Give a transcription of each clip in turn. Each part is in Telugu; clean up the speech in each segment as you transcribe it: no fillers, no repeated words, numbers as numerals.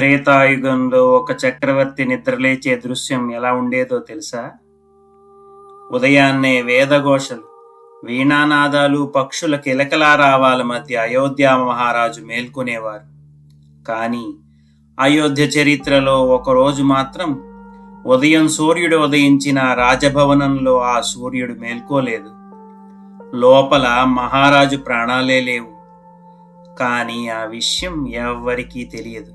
త్రేతాయుగంలో ఒక చక్రవర్తి నిద్రలేచే దృశ్యం ఎలా ఉండేదో తెలుసా? ఉదయాన్నే వేదఘోషలు, వీణానాదాలు, పక్షుల కిలకలారావాల మధ్య అయోధ్య మహారాజు మేల్కొనేవారు. కానీ అయోధ్య చరిత్రలో ఒకరోజు మాత్రం ఉదయం సూర్యుడు ఉదయించిన రాజభవనంలో ఆ సూర్యుడు మేల్కోలేదు. లోపల మహారాజు ప్రాణాలే లేవు. కానీ ఆ విషయం ఎవ్వరికీ తెలియదు.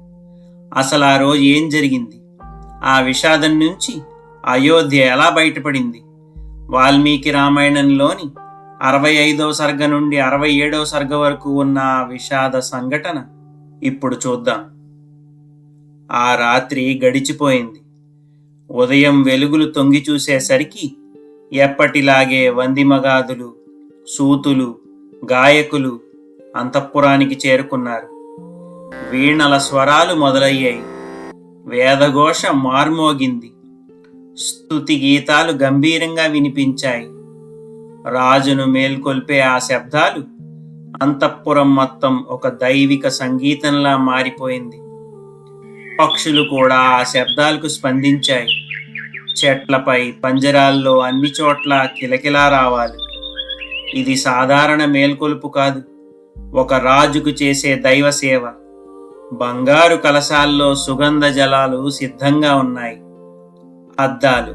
అసలు ఆ రోజు ఏం జరిగింది? ఆ విషాదం నుంచి అయోధ్య ఎలా బయటపడింది? వాల్మీకి రామాయణంలోని 65వ సర్గ నుండి 67వ సర్గ వరకు ఉన్న ఆ విషాద సంఘటన ఇప్పుడు చూద్దాం. ఆ రాత్రి గడిచిపోయింది. ఉదయం వెలుగులు తొంగి చూసేసరికి ఎప్పటిలాగే వందిమగాదులు, సూతులు, గాయకులు అంతఃపురానికి చేరుకున్నారు. వీణల స్వరాలు మొదలయ్యాయి. వేదఘోష మార్మోగింది. స్తుతి గీతాలు గంభీరంగా వినిపించాయి. రాజును మేల్కొల్పే ఆ శబ్దాలు అంతఃపురం మొత్తం ఒక దైవిక సంగీతంలా మారిపోయింది. పక్షులు కూడా ఆ శబ్దాలకు స్పందించాయి. చెట్లపై, పంజరాల్లో అన్ని చోట్ల కిలకిలా రావాలి. ఇది సాధారణ మేల్కొలుపు కాదు, ఒక రాజుకు చేసే దైవ సేవ. బంగారు కలశాల్లో సుగంధ జలాలు సిద్ధంగా ఉన్నాయి. అద్దాలు,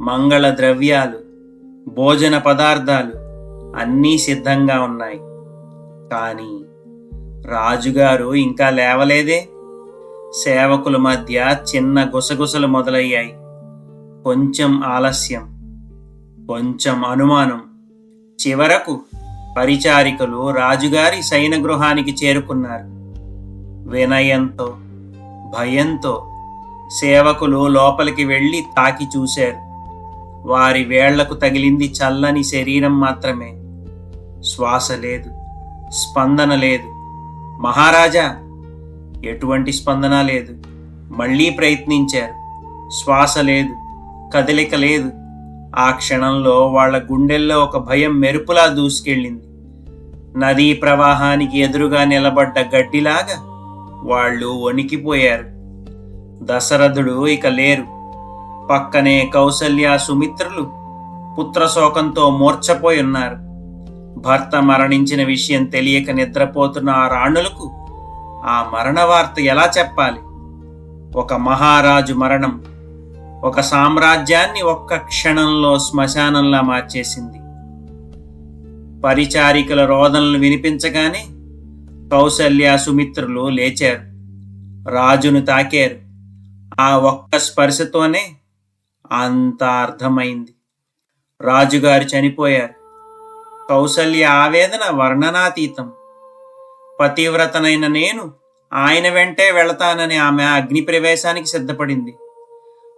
మంగళ ద్రవ్యాలు, భోజన పదార్థాలు అన్నీ సిద్ధంగా ఉన్నాయి. కానీ రాజుగారు ఇంకా లేవలేదే. సేవకుల మధ్య చిన్న గుసగుసలు మొదలయ్యాయి. కొంచెం ఆలస్యం, కొంచెం అనుమానం. చివరకు పరిచారికలు రాజుగారి శయన గృహానికి చేరుకున్నారు. వినయంతో, భయంతో సేవకులు లోపలికి వెళ్ళి తాకి చూశారు. వారి వేళ్లకు తగిలింది చల్లని శరీరం మాత్రమే. శ్వాస లేదు, స్పందన లేదు. మహారాజా! ఎటువంటి స్పందన లేదు. మళ్ళీ ప్రయత్నించారు. శ్వాస లేదు, కదలిక లేదు. ఆ క్షణంలో వాళ్ల గుండెల్లో ఒక భయం మెరుపులా దూసుకెళ్ళింది. నదీ ప్రవాహానికి ఎదురుగా నిలబడ్డ గడ్డిలాగా వాళ్ళు వణికిపోయారు. దశరథుడు ఇక లేరు. పక్కనే కౌసల్య, సుమిత్రులు పుత్రశోకంతో మూర్ఛపోయి ఉన్నారు. భర్త మరణించిన విషయం తెలియక నిద్రపోతున్న ఆ రాణులకు ఆ మరణ వార్త ఎలా చెప్పాలి? ఒక మహారాజు మరణం ఒక సామ్రాజ్యాన్ని ఒక్క క్షణంలో శ్మశానంలా మార్చేసింది. పరిచారికల రోదనలు వినిపించగానే కౌసల్య, సుమిత్రులు లేచారు. రాజును తాకారు. ఆ ఒక్క స్పర్శతోనే అంతా అర్థమైంది. రాజుగారు చనిపోయారు. కౌసల్య ఆవేదన వర్ణనాతీతం. పతివ్రతనైన నేను ఆయన వెంటే వెళతానని ఆమె అగ్ని ప్రవేశానికి సిద్ధపడింది.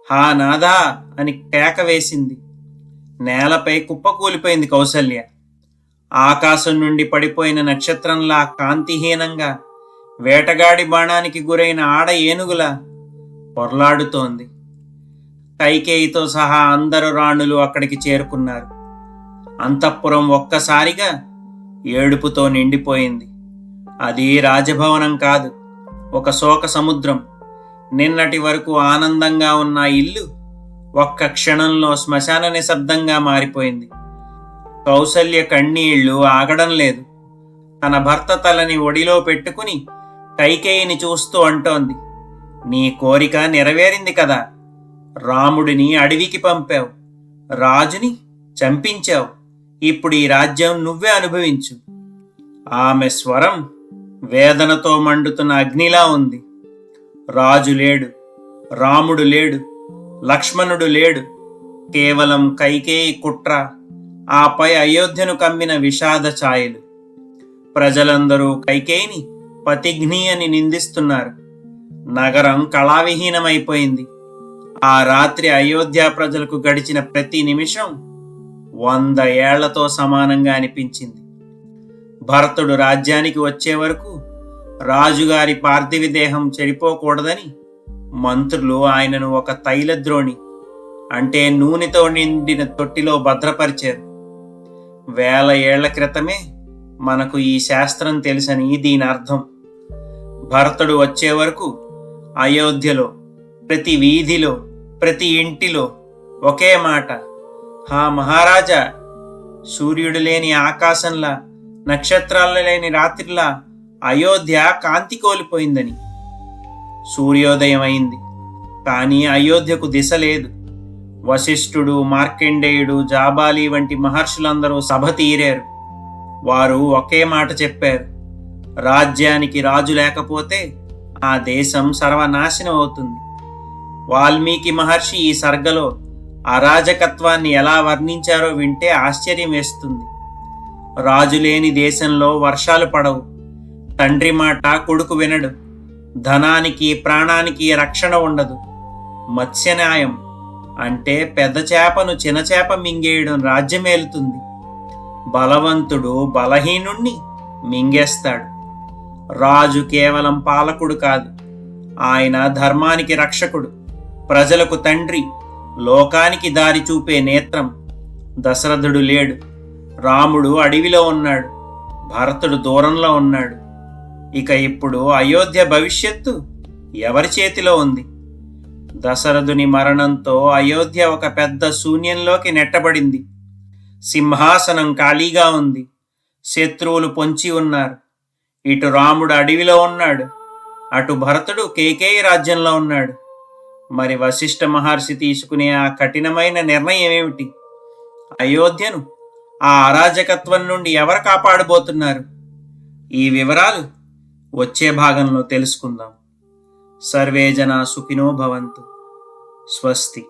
హా నాదా అని కేక వేసింది. నేలపై కుప్పకూలిపోయింది కౌసల్య. ఆకాశం నుండి పడిపోయిన నక్షత్రంలా కాంతిహీనంగా, వేటగాడి బాణానికి గురైన ఆడ ఏనుగులా పొర్లాడుతోంది. కైకేయితో సహా అందరు రాణులు అక్కడికి చేరుకున్నారు. అంతఃపురం ఒక్కసారిగా ఏడుపుతో నిండిపోయింది. అది రాజభవనం కాదు, ఒక శోక సముద్రం. నిన్నటి వరకు ఆనందంగా ఉన్న ఇల్లు ఒక్క క్షణంలో శ్మశాన నిశ్శబ్దంగా మారిపోయింది. కౌసల్య కన్నీళ్లు ఆగడం లేదు. తన భర్త తలని ఒడిలో పెట్టుకుని కైకేయిని చూస్తూ అంటోంది, నీ కోరిక నెరవేరింది కదా. రాముడిని అడవికి పంపావు, రాజుని చంపించావు. ఇప్పుడు ఈ రాజ్యం నువ్వే అనుభవించు. ఆమె స్వరం వేదనతో మండుతున్న అగ్నిలా ఉంది. రాజు లేడు, రాముడు లేడు, లక్ష్మణుడు లేడు. కేవలం కైకేయి కుట్ర, ఆపై అయోధ్యను కమ్మిన విషాద ఛాయలు. ప్రజలందరూ కైకేయిని పతిఘ్ని అని నిందిస్తున్నారు. నగరం కళావిహీనమైపోయింది. ఆ రాత్రి అయోధ్య ప్రజలకు గడిచిన ప్రతి నిమిషం 100 ఏళ్లతో సమానంగా అనిపించింది. భరతుడు రాజ్యానికి వచ్చే వరకు రాజుగారి పార్థివ దేహం చెడిపోకూడదని మంత్రులు ఆయనను ఒక తైలద్రోణి, అంటే నూనెతో నిండిన తొట్టిలో భద్రపరిచారు. 1000 ఏళ్ల క్రితమే మనకు ఈ శాస్త్రం తెలుసని దీని అర్థం. భరతుడు వచ్చే వరకు అయోధ్యలో ప్రతి వీధిలో, ప్రతి ఇంటిలో ఒకే మాట, హా మహారాజా, సూర్యుడు లేని ఆకాశంలా, నక్షత్రాలు లేని రాత్రిలా అయోధ్య కాంతి కోల్పోయిందని. సూర్యోదయం అయింది, కానీ అయోధ్యకు దిశ లేదు. వశిష్ఠుడు, మార్కండేయుడు, జాబాలి వంటి మహర్షులందరూ సభ తీరారు. వారు ఒకే మాట చెప్పారు, రాజ్యానికి రాజు లేకపోతే ఆ దేశం సర్వనాశనం అవుతుంది. వాల్మీకి మహర్షి ఈ సర్గలో అరాజకత్వాన్ని ఎలా వర్ణించారో వింటే ఆశ్చర్యం వేస్తుంది. రాజు లేని దేశంలో వర్షాలు పడవు, తండ్రి మాట కొడుకు వినడు, ధనానికి ప్రాణానికి రక్షణ ఉండదు. మత్స్యన్యాయం అంటే పెద్ద చేపను చిన్న చేప మింగేయడం రాజ్యమేలుతుంది. బలవంతుడు బలహీనుణ్ణి మింగేస్తాడు. రాజు కేవలం పాలకుడు కాదు, ఆయన ధర్మానికి రక్షకుడు, ప్రజలకు తండ్రి, లోకానికి దారి చూపే నేత్రం. దశరథుడు లేడు, రాముడు అడవిలో ఉన్నాడు, భరతుడు దూరంలో ఉన్నాడు. ఇక ఇప్పుడు అయోధ్య భవిష్యత్తు ఎవరి చేతిలో ఉంది? దశరథుని మరణంతో అయోధ్య ఒక పెద్ద శూన్యంలోకి నెట్టబడింది. సింహాసనం ఖాళీగా ఉంది, శత్రువులు పొంచి ఉన్నారు. ఇటు రాముడు అడవిలో ఉన్నాడు, అటు భరతుడు కేకేయి రాజ్యంలో ఉన్నాడు. మరి వశిష్ఠ మహర్షి తీసుకునే ఆ కఠినమైన నిర్ణయం ఏమిటి? అయోధ్యను ఆ అరాజకత్వం నుండి ఎవరు కాపాడబోతున్నారు? ఈ వివరాలు వచ్చే భాగంలో తెలుసుకుందాం. సర్వే జనా సుఖినో భవంతు. స్వస్తి.